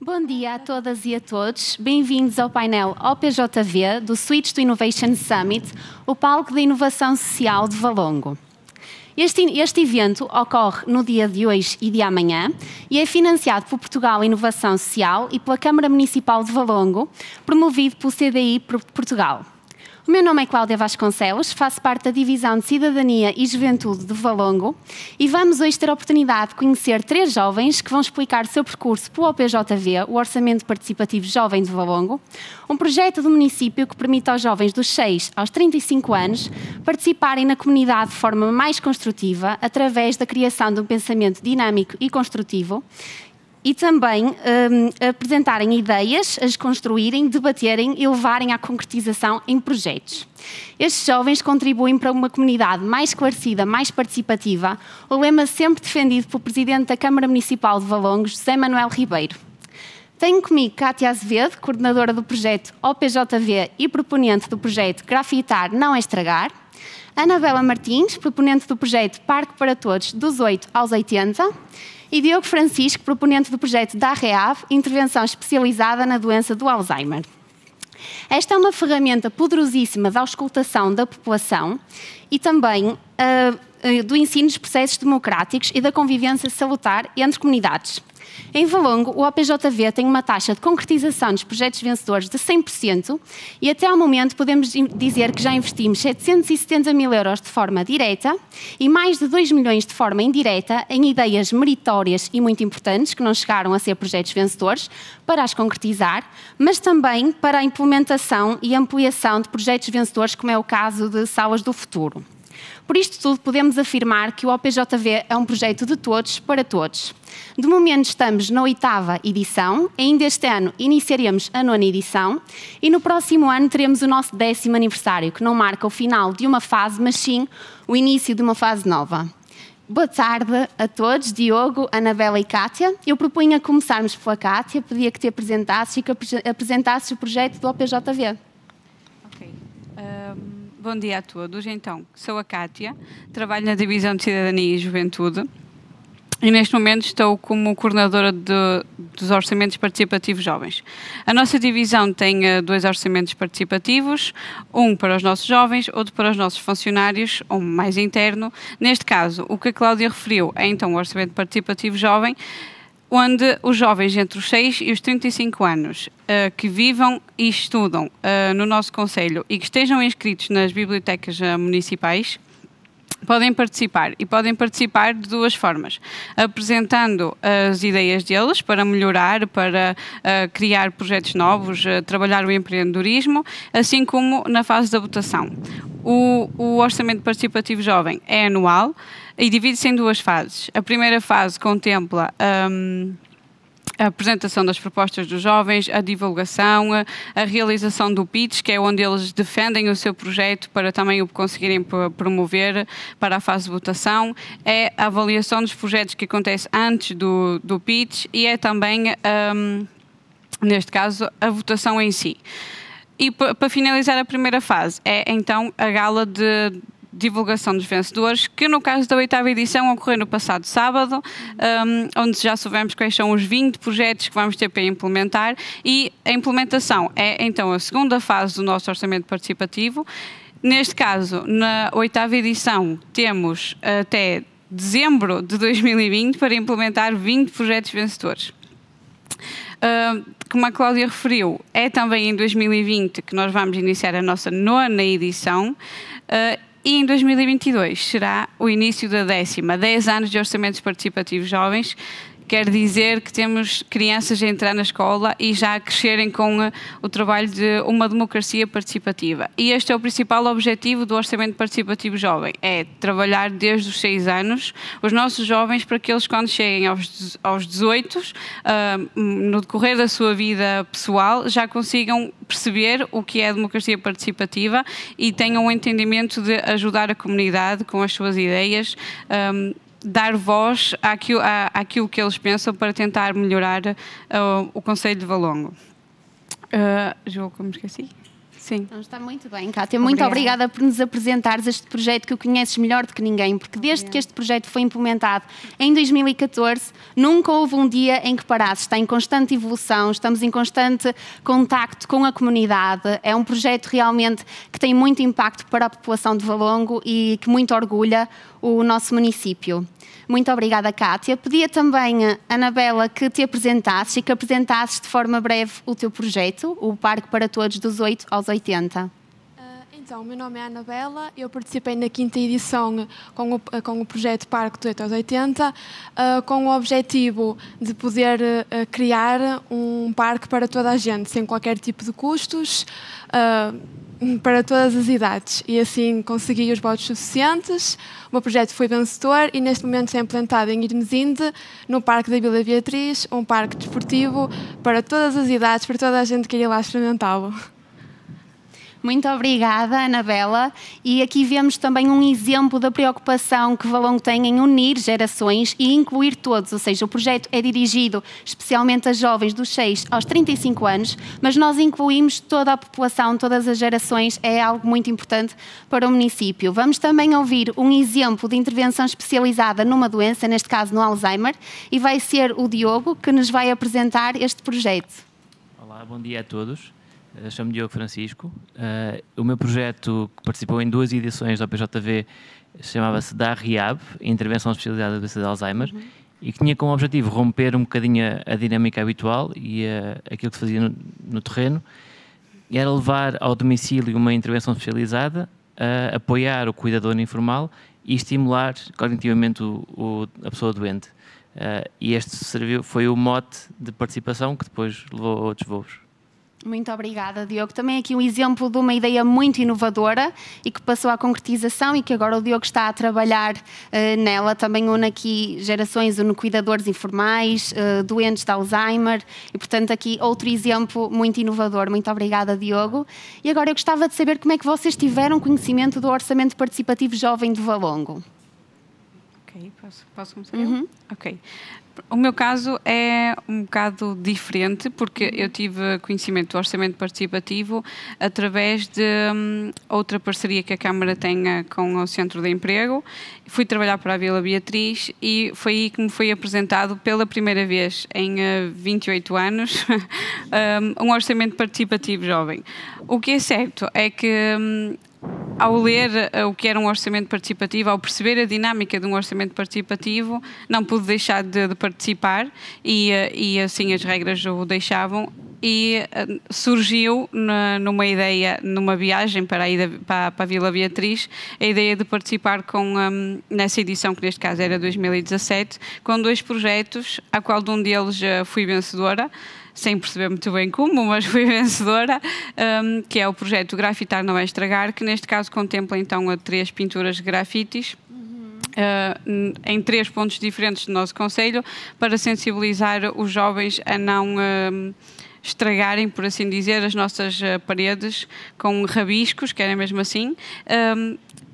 Bom dia a todas e a todos. Bem-vindos ao painel OPJV do Switch to Innovation Summit, o palco da inovação social de Valongo. Este evento ocorre no dia de hoje e de amanhã e é financiado por Portugal Inovação Social e pela Câmara Municipal de Valongo, promovido pelo CDI Portugal. O meu nome é Cláudia Vasconcelos, faço parte da Divisão de Cidadania e Juventude de Valongo e vamos hoje ter a oportunidade de conhecer 3 jovens que vão explicar o seu percurso pelo OPJV, o Orçamento Participativo Jovem de Valongo, um projeto do município que permite aos jovens dos 6 aos 35 anos participarem na comunidade de forma mais construtiva através da criação de um pensamento dinâmico e construtivo e também apresentarem ideias, as construírem, debaterem e levarem à concretização em projetos. Estes jovens contribuem para uma comunidade mais esclarecida, mais participativa, o lema sempre defendido pelo Presidente da Câmara Municipal de Valongo, José Manuel Ribeiro. Tenho comigo Cátia Azevedo, coordenadora do projeto OPJV e proponente do projeto Grafitar Não é Estragar, Anabela Martins, proponente do projeto Parque para Todos dos 8 aos 80, e Diogo Francisco, proponente do projeto da REAV, intervenção especializada na doença do Alzheimer. Esta é uma ferramenta poderosíssima da auscultação da população e também do ensino dos processos democráticos e da convivência salutar entre comunidades. Em Valongo, o OPJV tem uma taxa de concretização dos projetos vencedores de 100% e até ao momento podemos dizer que já investimos 770 mil euros de forma direta e mais de 2 milhões de forma indireta em ideias meritórias e muito importantes que não chegaram a ser projetos vencedores para as concretizar, mas também para a implementação e ampliação de projetos vencedores, como é o caso de Salas do Futuro. Por isto tudo, podemos afirmar que o OPJV é um projeto de todos para todos. De momento estamos na 8ª edição, ainda este ano iniciaremos a 9ª edição e no próximo ano teremos o nosso 10º aniversário, que não marca o final de uma fase, mas sim o início de uma fase nova. Boa tarde a todos, Diogo, Anabela e Cátia. Eu propunha começarmos pela Cátia, pedia que te apresentasses e que apresentasses o projeto do OPJV. Ok. Bom dia a todos. Então, sou a Cátia, trabalho na Divisão de Cidadania e Juventude e neste momento estou como coordenadora dos Orçamentos Participativos Jovens. A nossa divisão tem 2 orçamentos participativos, um para os nossos jovens, outro para os nossos funcionários, um mais interno. Neste caso, o que a Cláudia referiu é então o Orçamento Participativo Jovem, onde os jovens entre os 6 e os 35 anos que vivam e estudam no nosso concelho e que estejam inscritos nas bibliotecas municipais podem participar e podem participar de 2 formas, apresentando as ideias deles para melhorar, para criar projetos novos, trabalhar o empreendedorismo, assim como na fase da votação. O Orçamento Participativo Jovem é anual e divide-se em 2 fases. A primeira fase contempla a apresentação das propostas dos jovens, a divulgação, a realização do pitch, que é onde eles defendem o seu projeto para também o conseguirem promover para a fase de votação, é a avaliação dos projetos que acontece antes do pitch e é também, neste caso, a votação em si. E para finalizar a primeira fase é então a gala de divulgação dos vencedores, que no caso da 8ª edição ocorreu no passado sábado, onde já soubemos quais são os 20 projetos que vamos ter para implementar e a implementação é então a segunda fase do nosso orçamento participativo. Neste caso, na 8ª edição, temos até dezembro de 2020 para implementar 20 projetos vencedores. Como a Cláudia referiu, é também em 2020 que nós vamos iniciar a nossa 9ª edição e em 2022 será o início da 10ª, 10 anos de orçamentos participativos jovens. Quer dizer que temos crianças a entrar na escola e já a crescerem com o trabalho de uma democracia participativa. E este é o principal objetivo do Orçamento Participativo Jovem, é trabalhar desde os 6 anos os nossos jovens para que eles, quando cheguem aos 18, no decorrer da sua vida pessoal, já consigam perceber o que é a democracia participativa e tenham o entendimento de ajudar a comunidade com as suas ideias, dar voz àquilo que eles pensam para tentar melhorar o concelho de Valongo. Jogo, como esqueci? Sim. Então, está muito bem, Cátia. Muito obrigada por nos apresentares este projeto que o conheces melhor do que ninguém, porque desde que este projeto foi implementado em 2014, nunca houve um dia em que parasse. Está em constante evolução, estamos em constante contacto com a comunidade. É um projeto realmente que tem muito impacto para a população de Valongo e que muito orgulha o nosso município. Muito obrigada, Cátia. Pedia também, Anabela, que te apresentasses e que apresentasses de forma breve o teu projeto, o Parque para Todos dos 8 aos 80. Então, o meu nome é Anabela, eu participei na 5ª edição com o projeto Parque dos 8 aos 80, com o objetivo de poder criar um parque para toda a gente, sem qualquer tipo de custos, para todas as idades, e assim consegui os votos suficientes. O meu projeto foi vencedor e neste momento está implantado em Irmesinde, no Parque da Vila Beatriz, um parque desportivo para todas as idades, para toda a gente que ir lá experimentá-lo. Muito obrigada, Anabela. E aqui vemos também um exemplo da preocupação que Valongo tem em unir gerações e incluir todos, ou seja, o projeto é dirigido especialmente a jovens dos 6 aos 35 anos, mas nós incluímos toda a população, todas as gerações, é algo muito importante para o município. Vamos também ouvir um exemplo de intervenção especializada numa doença, neste caso no Alzheimer, e vai ser o Diogo que nos vai apresentar este projeto. Olá, bom dia a todos. Chamo-me Diogo Francisco. O meu projeto, que participou em 2 edições da OPJV, chamava-se DA RIAB, Intervenção Especializada da Doença de Alzheimer, e que tinha como objetivo romper um bocadinho a dinâmica habitual e aquilo que se fazia no terreno, e era levar ao domicílio uma intervenção especializada, apoiar o cuidador informal e estimular cognitivamente a pessoa doente. E este foi o mote de participação que depois levou a outros voos. Muito obrigada, Diogo. Também aqui um exemplo de uma ideia muito inovadora e que passou à concretização e que agora o Diogo está a trabalhar nela. Também une aqui gerações, une cuidadores informais, doentes de Alzheimer e, portanto, aqui outro exemplo muito inovador. Muito obrigada, Diogo. E agora eu gostava de saber como é que vocês tiveram conhecimento do Orçamento Participativo Jovem de Valongo. Ok, posso começar? Ok. O meu caso é um bocado diferente, porque eu tive conhecimento do orçamento participativo através de outra parceria que a Câmara tem com o Centro de Emprego. Fui trabalhar para a Vila Beatriz e foi aí que me foi apresentado pela primeira vez em 28 anos um orçamento participativo jovem. O que é certo é que ao ler o que era um orçamento participativo, ao perceber a dinâmica de um orçamento participativo, não pude deixar de participar e assim as regras o deixavam. E surgiu numa ideia, numa viagem para a Vila Beatriz, a ideia de participar nessa edição, que neste caso era 2017, com 2 projetos, a qual de um deles fui vencedora, sem perceber muito bem como, mas fui vencedora, que é o projeto Grafitar Não É Estragar, que neste caso contempla então 3 pinturas de grafites, em 3 pontos diferentes do nosso concelho, para sensibilizar os jovens a não estragarem, por assim dizer, as nossas paredes com rabiscos, que era mesmo assim,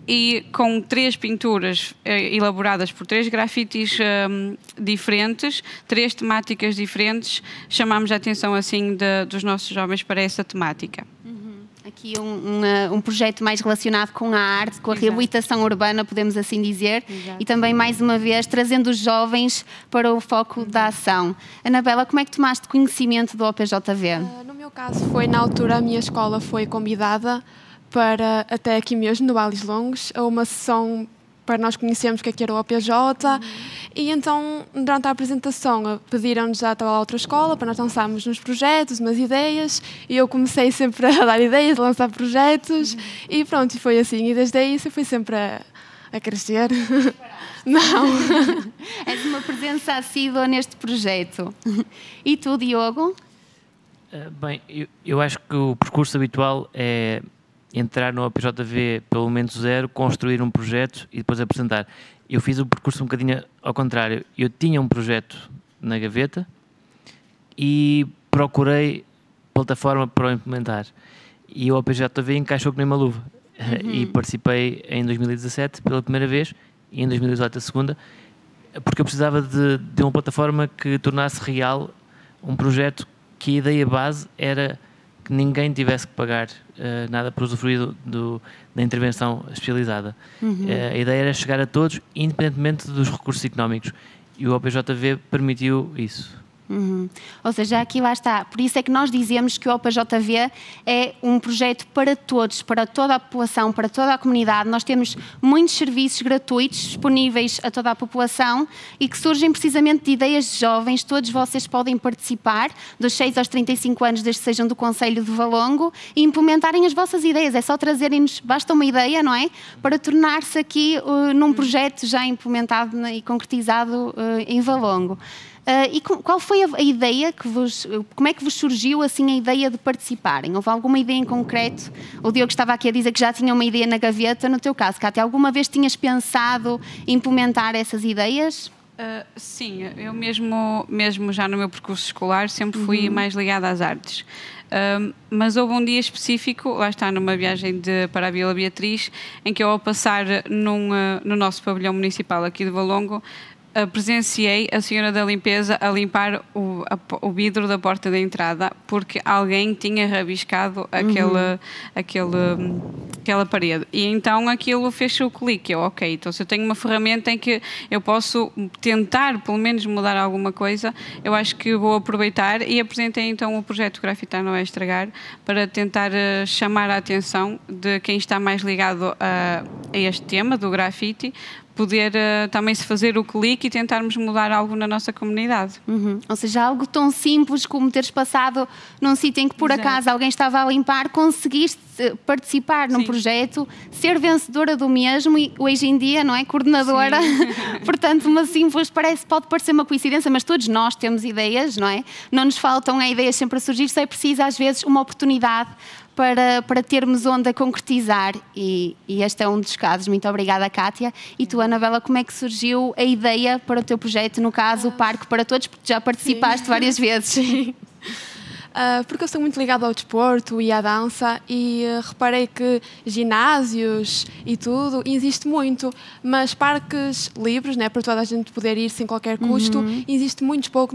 e com 3 pinturas elaboradas por 3 grafites diferentes, 3 temáticas diferentes, chamámos a atenção assim dos nossos jovens para essa temática. Aqui um projeto mais relacionado com a arte, com a reabilitação urbana, podemos assim dizer, e também, mais uma vez, trazendo os jovens para o foco da ação. Anabela, como é que tomaste conhecimento do OPJV? No meu caso, foi na altura a minha escola foi convidada para, até aqui mesmo, no Balis Longos, a uma sessão para nós conhecermos o que era o OPJ, e então, durante a apresentação, pediram-nos a trabalhar outra escola para nós lançarmos uns projetos, umas ideias, e eu comecei sempre a dar ideias, a lançar projetos, e pronto, e foi assim, e desde aí eu fui sempre a crescer. Não. És uma presença assídua neste projeto. E tu, Diogo? Bem, eu acho que o percurso habitual é entrar no OPJV pelo momento zero, construir um projeto e depois apresentar. Eu fiz o percurso um bocadinho ao contrário. Eu tinha um projeto na gaveta e procurei plataforma para o implementar. E o OPJV encaixou que nem uma luva. E participei em 2017 pela primeira vez e em 2018 a segunda, porque eu precisava de uma plataforma que tornasse real um projeto que a ideia base era que ninguém tivesse que pagar nada por usufruir da intervenção especializada. A ideia era chegar a todos, independentemente dos recursos económicos, e o OPJV permitiu isso. Ou seja, aqui lá está. Por isso é que nós dizemos que o OPJV é um projeto para todos, para toda a população, para toda a comunidade. Nós temos muitos serviços gratuitos disponíveis a toda a população e que surgem precisamente de ideias de jovens. Todos vocês podem participar dos 6 aos 35 anos, desde que sejam do Concelho de Valongo, e implementarem as vossas ideias. É só trazerem-nos, basta uma ideia, não é? Para tornar-se aqui num projeto já implementado e concretizado em Valongo. E qual foi a ideia como é que vos surgiu assim a ideia de participarem? Houve alguma ideia em concreto? O Diogo estava aqui a dizer que já tinha uma ideia na gaveta. No teu caso, Cátia, alguma vez tinhas pensado em implementar essas ideias? Sim, eu mesmo já no meu percurso escolar sempre fui mais ligada às artes. Mas houve um dia específico, lá está, numa viagem para a Vila Beatriz, em que eu, ao passar no nosso pavilhão municipal aqui de Valongo, presenciei a senhora da limpeza a limpar o vidro da porta da entrada porque alguém tinha rabiscado aquela parede. E então aquilo fez o clique. Ok, então se eu tenho uma ferramenta em que eu posso tentar pelo menos mudar alguma coisa, eu acho que vou aproveitar, e apresentei então o projeto Grafitar Não É Estragar para tentar chamar a atenção de quem está mais ligado a este tema do grafite, poder também se fazer o clique e tentarmos mudar algo na nossa comunidade. Ou seja, algo tão simples como teres passado num sítio em que por acaso alguém estava a limpar, conseguiste participar num projeto, ser vencedora do mesmo e hoje em dia, não é, coordenadora. Portanto, uma simples, pode parecer uma coincidência, mas todos nós temos ideias, não é? Não nos faltam ideias sempre a surgir, só é preciso às vezes uma oportunidade para termos onde a concretizar, e este é um dos casos. Muito obrigada, Cátia. E tu, Anabela, como é que surgiu a ideia para o teu projeto, no caso, o Parque para Todos, porque já participaste várias vezes? Porque eu sou muito ligada ao desporto e à dança, e reparei que ginásios e tudo existe muito, mas parques livres, né, para toda a gente poder ir sem qualquer custo, existe muito pouco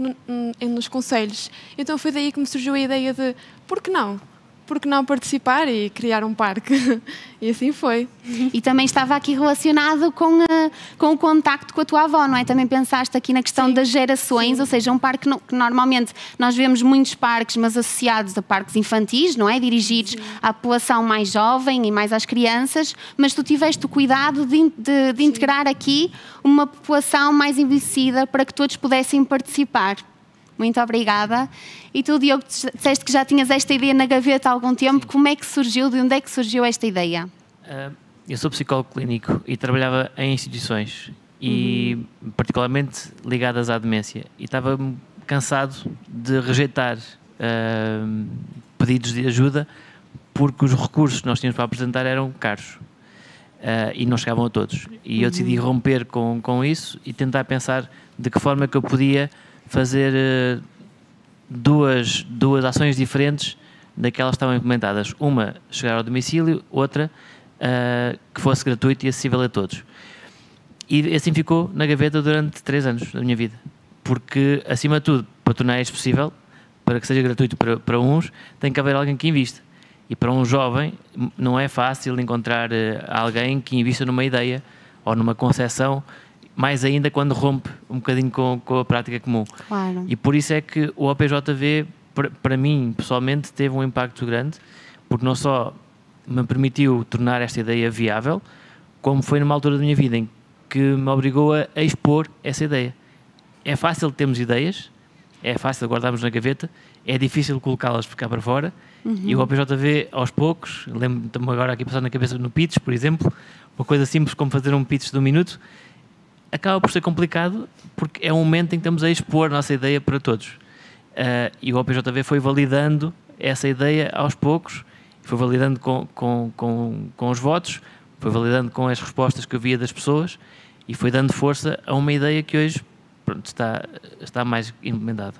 nos concelhos. Então foi daí que me surgiu a ideia de por que não participar e criar um parque? E assim foi. E também estava aqui relacionado com o contacto com a tua avó, não é? Também pensaste aqui na questão das gerações, ou seja, um parque que normalmente nós vemos muitos parques, mas associados a parques infantis, não é? Dirigidos à população mais jovem e mais às crianças, mas tu tiveste o cuidado de integrar aqui uma população mais envelhecida para que todos pudessem participar. Muito obrigada. E tu, Diogo, disseste que já tinhas esta ideia na gaveta há algum tempo. Como é que surgiu? De onde é que surgiu esta ideia? Eu sou psicólogo clínico e trabalhava em instituições e particularmente ligadas à demência. E estava cansado de rejeitar pedidos de ajuda porque os recursos que nós tínhamos para apresentar eram caros e não chegavam a todos. E eu decidi romper com isso e tentar pensar de que forma que eu podia fazer duas ações diferentes daquelas que estavam implementadas. Uma, chegar ao domicílio, outra, que fosse gratuito e acessível a todos. E assim ficou na gaveta durante 3 anos da minha vida. Porque, acima de tudo, para tornar isto possível, para que seja gratuito para uns, tem que haver alguém que invista. E para um jovem não é fácil encontrar alguém que invista numa ideia ou numa concepção, mais ainda quando rompe um bocadinho com a prática comum. Claro. E por isso é que o OPJV, para mim, pessoalmente, teve um impacto grande, porque não só me permitiu tornar esta ideia viável, como foi numa altura da minha vida em que me obrigou a expor essa ideia. É fácil termos ideias, é fácil guardarmos na gaveta, é difícil colocá-las cá para fora, e o OPJV, aos poucos, lembro-me agora aqui passando na cabeça no pitch, por exemplo, uma coisa simples como fazer um pitch de 1 minuto, acaba por ser complicado porque é um momento em que estamos a expor a nossa ideia para todos. E o OPJV foi validando essa ideia aos poucos, foi validando com os votos, foi validando com as respostas que eu via das pessoas e foi dando força a uma ideia que hoje pronto, está mais implementado.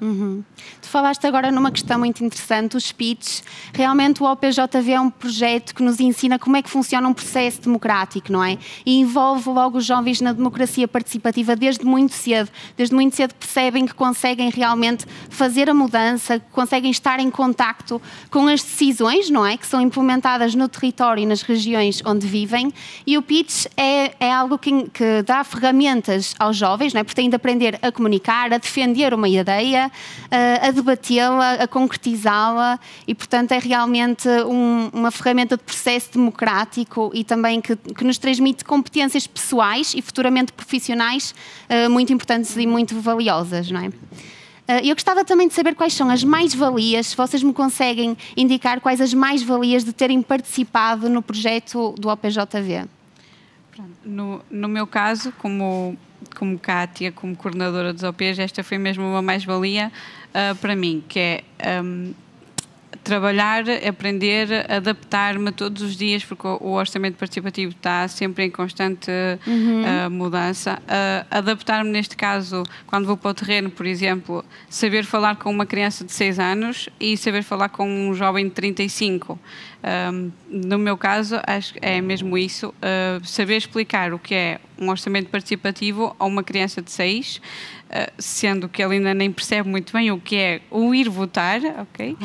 Tu falaste agora numa questão muito interessante, os speech. Realmente o OPJV é um projeto que nos ensina como é que funciona um processo democrático, não é? E envolve logo os jovens na democracia participativa desde muito cedo. Desde muito cedo percebem que conseguem realmente fazer a mudança, que conseguem estar em contacto com as decisões, não é? Que são implementadas no território e nas regiões onde vivem. E o pitch é algo que dá ferramentas aos jovens, não é? Porque têm de aprender a comunicar, a defender uma ideia, a debatê-la, a concretizá-la e, portanto, é realmente uma ferramenta de processo democrático e também que nos transmite competências pessoais e futuramente profissionais muito importantes e muito valiosas, não é? Eu gostava também de saber quais são as mais-valias, se vocês me conseguem indicar quais as mais-valias de terem participado no projeto do OPJV. No meu caso, como Cátia, como coordenadora dos OPs, esta foi mesmo uma mais-valia para mim, que é trabalhar, aprender, adaptar-me todos os dias, porque o orçamento participativo está sempre em constante mudança. Adaptar-me, neste caso, quando vou para o terreno, por exemplo, saber falar com uma criança de 6 anos e saber falar com um jovem de 35. No meu caso, acho que é mesmo isso, saber explicar o que é um orçamento participativo a uma criança de 6, sendo que ele ainda nem percebe muito bem o que é o ir votar, ok?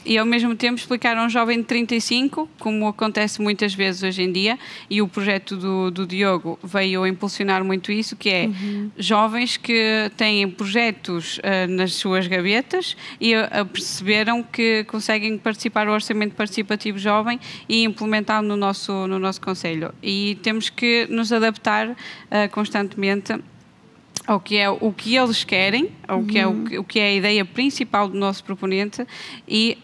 E ao mesmo tempo explicar a um jovem de 35, como acontece muitas vezes hoje em dia, e o projeto do Diogo veio a impulsionar muito isso, que é jovens que têm projetos nas suas gavetas e perceberam que conseguem participar do orçamento participativo jovem e implementá-lo no nosso concelho. E temos que nos adaptar constantemente ao que é o que eles querem, o que é a ideia principal do nosso proponente e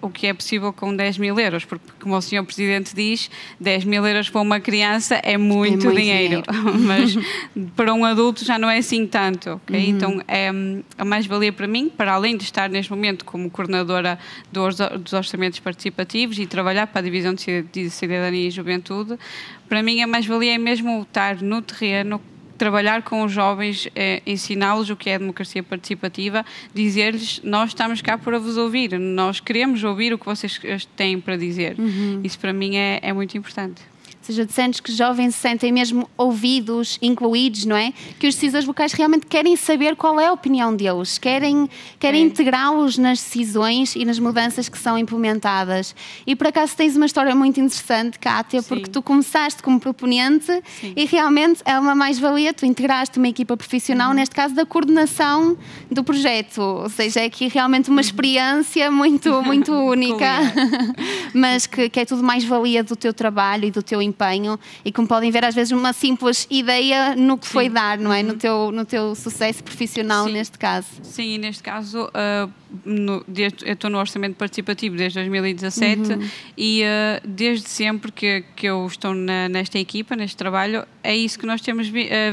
o que é possível com 10.000 euros, porque, como o Sr. Presidente diz, 10.000 euros para uma criança é muito dinheiro, mas para um adulto já não é assim tanto, ok? Então, é a mais-valia para mim, para além de estar neste momento como coordenadora dos orçamentos participativos e trabalhar para a Divisão de Cidadania e Juventude, para mim a mais-valia é mesmo estar no terreno, trabalhar com os jovens, ensiná-los o que é a democracia participativa, dizer-lhes, nós estamos cá para vos ouvir, nós queremos ouvir o que vocês têm para dizer. Isso para mim é muito importante. Ou seja, sentes que os jovens se sentem mesmo ouvidos, incluídos, não é? Que os decisores locais realmente querem saber qual é a opinião deles, querem integrá-los nas decisões e nas mudanças que são implementadas. E por acaso tens uma história muito interessante, Cátia, porque tu começaste como proponente e realmente é uma mais-valia, tu integraste uma equipa profissional, neste caso da coordenação do projeto, ou seja, é aqui realmente uma experiência muito única, mas que é tudo mais-valia do teu trabalho e do teu empenho e como podem ver às vezes uma simples ideia no que foi dar, não é? No teu sucesso profissional neste caso. Sim, e neste caso eu estou no orçamento participativo desde 2017 e desde sempre que eu estou nesta equipa, neste trabalho, é isso que nós temos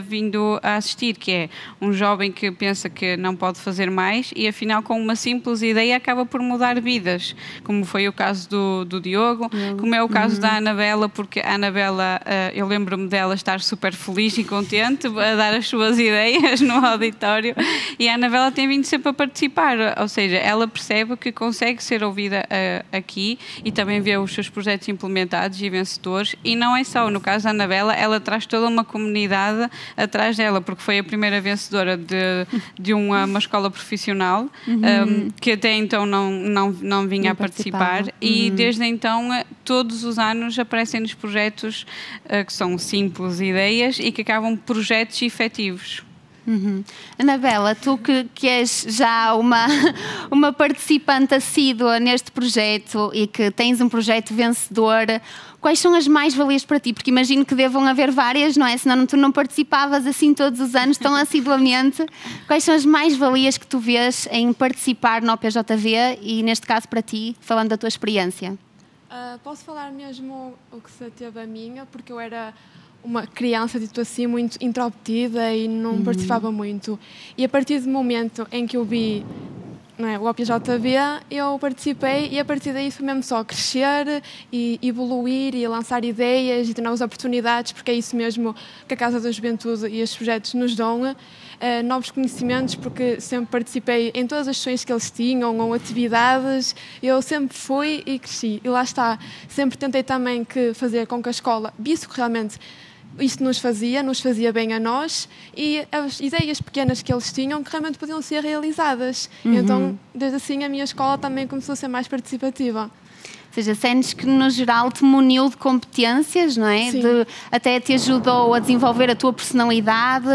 vindo a assistir, que é um jovem que pensa que não pode fazer mais e afinal com uma simples ideia acaba por mudar vidas, como foi o caso do Diogo, como é o caso da Anabela, porque a Anabela, eu lembro-me dela estar super feliz e contente a dar as suas ideias no auditório e a Anabela tem vindo sempre a participar, ou seja, ela percebe que consegue ser ouvida aqui e também vê os seus projetos implementados e vencedores e não é só, no caso da Anabela, ela traz toda uma comunidade atrás dela, porque foi a primeira vencedora de uma escola profissional que até então não vinha a participar e desde então todos os anos aparecem nos projetos que são simples ideias e que acabam projetos efetivos. Anabela, tu que és já uma participante assídua neste projeto e que tens um projeto vencedor, quais são as mais-valias para ti? Porque imagino que devam haver várias, não é? Senão tu não participavas assim todos os anos, tão assiduamente. Quais são as mais-valias que tu vês em participar no OPJV e, neste caso, para ti, falando da tua experiência? Posso falar mesmo o que se teve a minha, porque eu era uma criança, dito assim, muito introvertida e não participava muito. E a partir do momento em que eu vi não é, o OPJV, eu participei e a partir daí foi mesmo só crescer e evoluir e lançar ideias e ter novas oportunidades, porque é isso mesmo que a Casa da Juventude e estes projetos nos dão, novos conhecimentos, porque sempre participei em todas as sessões que eles tinham ou atividades, eu sempre fui e cresci. E lá está, sempre tentei também fazer com que a escola visse que realmente isto nos fazia bem a nós e as ideias pequenas que eles tinham que realmente podiam ser realizadas. Então, desde assim, a minha escola também começou a ser mais participativa. Ou seja, sentes que no geral te muniu de competências, não é? Até te ajudou a desenvolver a tua personalidade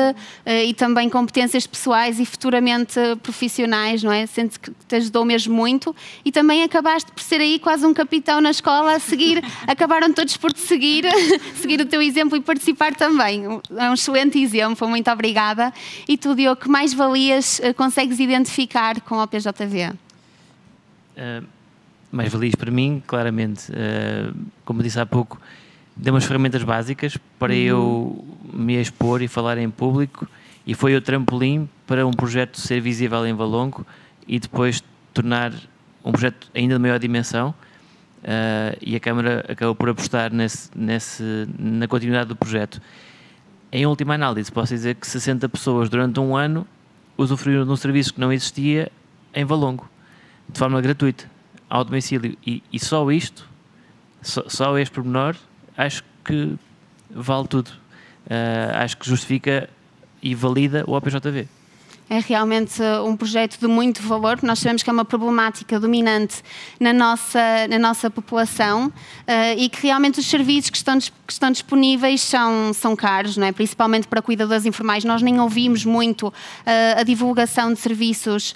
e também competências pessoais e futuramente profissionais, não é? Sentes que te ajudou mesmo muito e também acabaste por ser aí quase um capitão na escola a seguir, acabaram todos por te seguir o teu exemplo e participar também. É um excelente exemplo, muito obrigada. E tu, Diogo, que mais-valias consegues identificar com o OPJV? Mais valias para mim, claramente, como disse há pouco, deu umas ferramentas básicas para eu me expor e falar em público e foi o trampolim para um projeto ser visível em Valongo e depois tornar um projeto ainda de maior dimensão e a Câmara acabou por apostar na continuidade do projeto. Em última análise, posso dizer que 60 pessoas durante um ano usufruíram de um serviço que não existia em Valongo, de forma gratuita, ao domicílio, e só isto, só este pormenor, acho que vale tudo. Acho que justifica e valida o OPJV. É realmente um projeto de muito valor, porque nós sabemos que é uma problemática dominante na nossa população e que realmente os serviços que estão disponíveis são caros, não é? Principalmente para cuidadores informais. Nós nem ouvimos muito a divulgação de serviços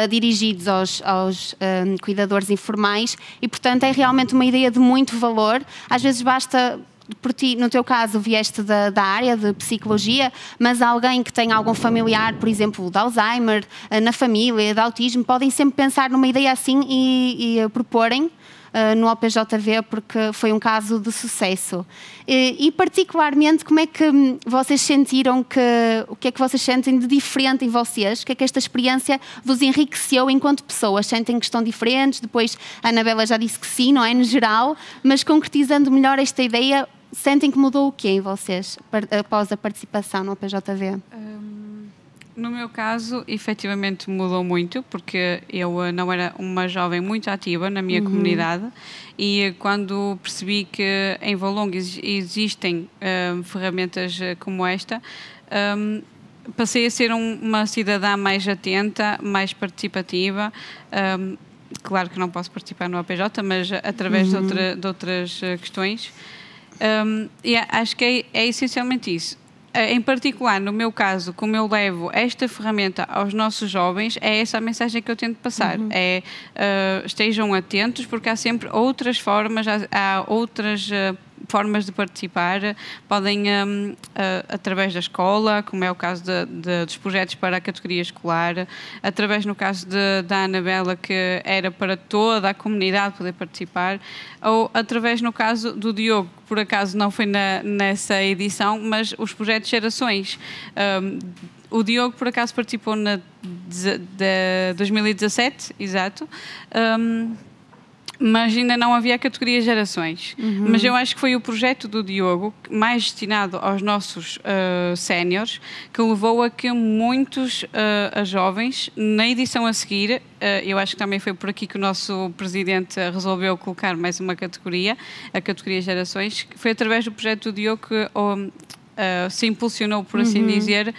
dirigidos aos cuidadores informais e, portanto, é realmente uma ideia de muito valor. Às vezes basta... Por ti, no teu caso, vieste da área de psicologia, mas alguém que tem algum familiar, por exemplo, de Alzheimer, na família, de autismo, podem sempre pensar numa ideia assim e proporem no OPJV, porque foi um caso de sucesso. E particularmente, como é que vocês sentiram o que é que vocês sentem de diferente em vocês? O que é que esta experiência vos enriqueceu enquanto pessoas? Sentem que estão diferentes? Depois a Anabela já disse que sim, não é? No geral, mas concretizando melhor esta ideia, sentem que mudou o quê em vocês após a participação no OPJV? No meu caso, efetivamente mudou muito, porque eu não era uma jovem muito ativa na minha comunidade e quando percebi que em Valongo existem ferramentas como esta, passei a ser uma cidadã mais atenta, mais participativa. Claro que não posso participar no OPJ, mas através de outras questões. E acho que é essencialmente isso. Em particular, no meu caso, como eu levo esta ferramenta aos nossos jovens, é essa a mensagem que eu tento passar. Estejam atentos, porque há sempre outras formas, há outras formas de participar. Podem, através da escola, como é o caso dos projetos para a categoria escolar, através, no caso da Anabela, que era para toda a comunidade poder participar, ou através, no caso do Diogo, que por acaso não foi nessa edição, mas os projetos Gerações. O Diogo, por acaso, participou de 2017, exato, mas ainda não havia a categoria Gerações. Mas eu acho que foi o projeto do Diogo, mais destinado aos nossos séniores, que levou a que muitos jovens, na edição a seguir, eu acho que também foi por aqui que o nosso presidente resolveu colocar mais uma categoria, a categoria Gerações, que foi através do projeto do Diogo que se impulsionou, por assim dizer,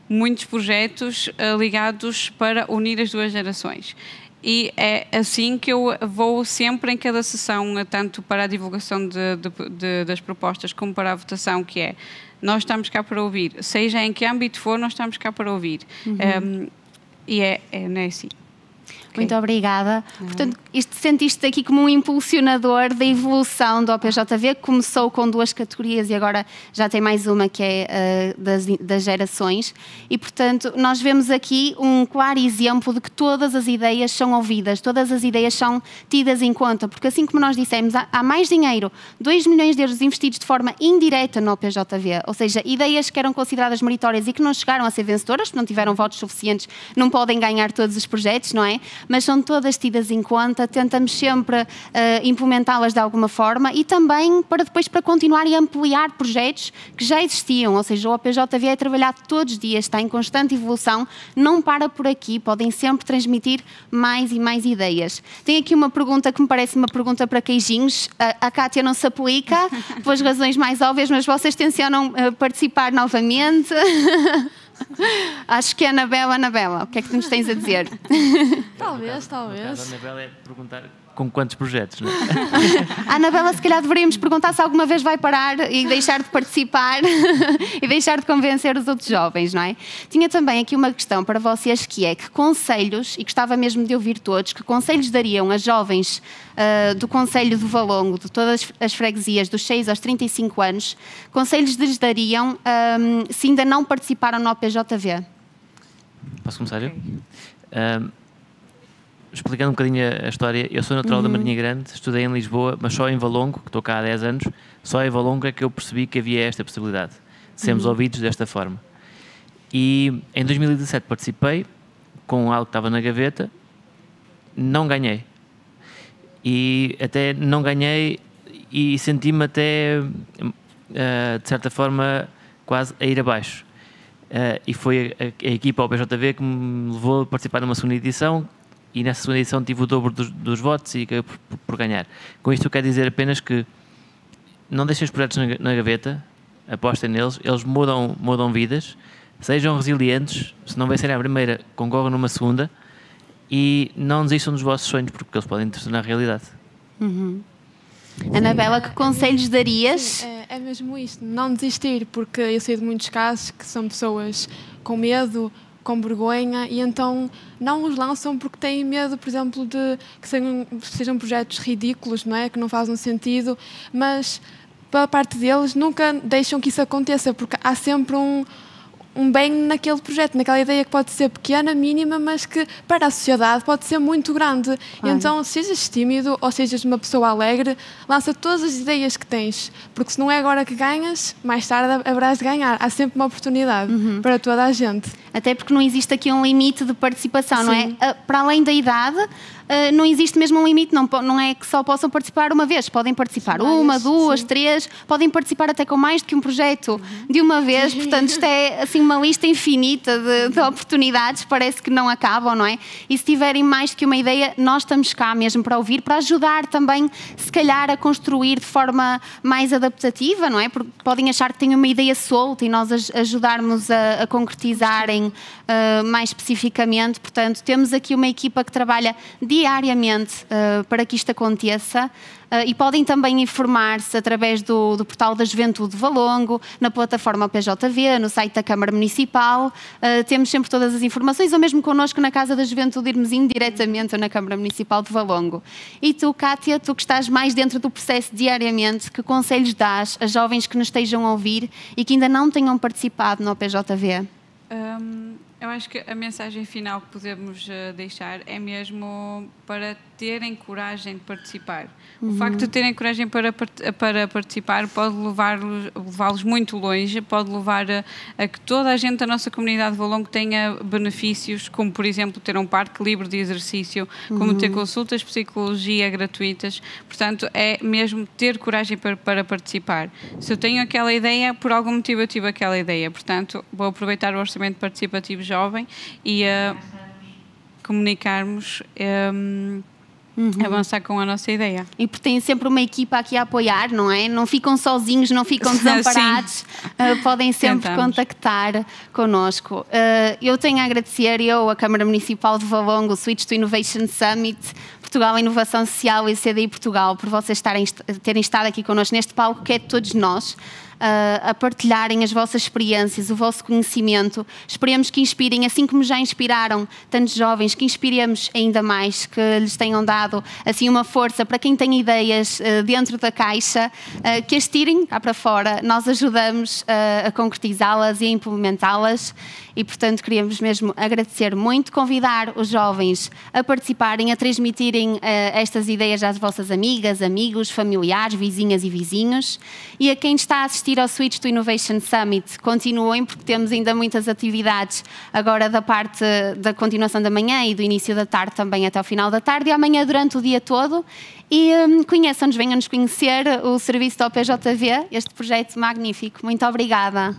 muitos projetos ligados para unir as duas gerações. E é assim que eu vou sempre em cada sessão, tanto para a divulgação das propostas como para a votação, que é, nós estamos cá para ouvir, seja em que âmbito for, nós estamos cá para ouvir. E não é assim. Muito obrigada. Portanto, sentiste aqui como um impulsionador da evolução do OPJV, que começou com 2 categorias e agora já tem mais uma, que é das gerações. E, portanto, nós vemos aqui um claro exemplo de que todas as ideias são ouvidas, todas as ideias são tidas em conta, porque assim como nós dissemos, há mais dinheiro, 2 milhões de euros investidos de forma indireta no OPJV, ou seja, ideias que eram consideradas meritórias e que não chegaram a ser vencedoras, porque não tiveram votos suficientes, não podem ganhar todos os projetos, não é? é? Mas são todas tidas em conta, tentamos sempre implementá-las de alguma forma e também para depois para continuar e ampliar projetos que já existiam, ou seja, o OPJV é trabalhado todos os dias, está em constante evolução, não para por aqui, podem sempre transmitir mais e mais ideias. Tem aqui uma pergunta que me parece uma pergunta para queijinhos, a Cátia não se aplica, pelas razões mais óbvias, mas vocês tencionam participar novamente? Acho que é Anabela, o que é que tu nos tens a dizer? Talvez. A Anabela é perguntar com quantos projetos, não é? A Anabela, se calhar deveríamos perguntar se alguma vez vai parar e deixar de participar e deixar de convencer os outros jovens, não é? Tinha também aqui uma questão para vocês que é que conselhos, e gostava mesmo de ouvir todos, que conselhos dariam a jovens do Concelho de Valongo, de todas as freguesias, dos 6 aos 35 anos, conselhos lhes dariam se ainda não participaram no OPJV? Posso começar eu? Explicando um bocadinho a história, eu sou natural da Marinha Grande, estudei em Lisboa, mas só em Valongo, que estou cá há 10 anos, só em Valongo é que eu percebi que havia esta possibilidade de sermos ouvidos desta forma. E em 2017 participei com algo que estava na gaveta, não ganhei. E até não ganhei e senti-me até, de certa forma, quase a ir abaixo. E foi a equipa OPJV que me levou a participar numa segunda edição, e nessa segunda edição tive o dobro dos votos e acabei por ganhar. Com isto eu quero dizer apenas que não deixem os projetos na gaveta, apostem neles, eles mudam vidas, sejam resilientes, se não vencerem à primeira, concorram numa segunda e não desistam dos vossos sonhos, porque eles podem tornar realidade. Anabela, que conselhos darias? Sim, é mesmo isto, não desistir, porque eu sei de muitos casos que são pessoas com medo, com vergonha, e então não os lançam porque têm medo, por exemplo, de que sejam projetos ridículos, não é? Que não fazem sentido, mas pela parte deles nunca deixam que isso aconteça, porque há sempre um bem naquele projeto, naquela ideia que pode ser pequena, mínima, mas que para a sociedade pode ser muito grande. Claro. Então, sejas tímido ou sejas uma pessoa alegre, lança todas as ideias que tens, porque se não é agora que ganhas, mais tarde haverás de ganhar. Há sempre uma oportunidade para toda a gente. Até porque não existe aqui um limite de participação, não é? Para além da idade, não existe mesmo um limite, não é que só possam participar uma vez, podem participar uma, duas, três, podem participar até com mais do que um projeto de uma vez, portanto isto é assim uma lista infinita de oportunidades, parece que não acabam, não é? E se tiverem mais do que uma ideia, nós estamos cá mesmo para ouvir, para ajudar também, se calhar, a construir de forma mais adaptativa, não é? Porque podem achar que têm uma ideia solta e nós ajudarmos a concretizarem mais especificamente, portanto temos aqui uma equipa que trabalha diariamente para que isto aconteça e podem também informar-se através do portal da Juventude de Valongo, na plataforma PJV, no site da Câmara Municipal, temos sempre todas as informações, ou mesmo connosco na Casa da Juventude Irmezinho, diretamente ou na Câmara Municipal de Valongo. E tu, Cátia, tu que estás mais dentro do processo diariamente, que conselhos dás a jovens que nos estejam a ouvir e que ainda não tenham participado no PJV? Eu acho que a mensagem final que podemos deixar é mesmo para terem coragem de participar. O facto de terem coragem para participar pode levá-los muito longe, pode levar a que toda a gente da nossa comunidade de Valongo tenha benefícios, como por exemplo ter um parque livre de exercício, como ter consultas de psicologia gratuitas. Portanto, é mesmo ter coragem para participar. Se eu tenho aquela ideia, por algum motivo eu tive aquela ideia. Portanto, vou aproveitar o orçamento participativo jovem e comunicarmos, avançar com a nossa ideia. E porque têm sempre uma equipa aqui a apoiar, não é? Não ficam sozinhos, não ficam desamparados, podem sempre contactar connosco. Eu tenho a agradecer, a Câmara Municipal de Valongo, o Switch to Innovation Summit, Portugal Inovação Social e CDI Portugal, por vocês terem estado aqui connosco neste palco que é de todos nós, a partilharem as vossas experiências, o vosso conhecimento. Esperemos que inspirem, assim como já inspiraram tantos jovens, que inspiremos ainda mais, que lhes tenham dado assim uma força para quem tem ideias dentro da caixa, que as tirem cá para fora. Nós ajudamos a concretizá-las e a implementá-las e, portanto, queríamos mesmo agradecer muito, convidar os jovens a participarem, a transmitirem estas ideias às vossas amigas, amigos, familiares, vizinhas e vizinhos, e a quem está a assistir assistir ao Switch to Innovation Summit, continuem, porque temos ainda muitas atividades agora da parte da continuação da manhã e do início da tarde também até ao final da tarde, e amanhã durante o dia todo. E conheçam-nos, venham-nos conhecer o serviço da OPJV, este projeto magnífico. Muito obrigada.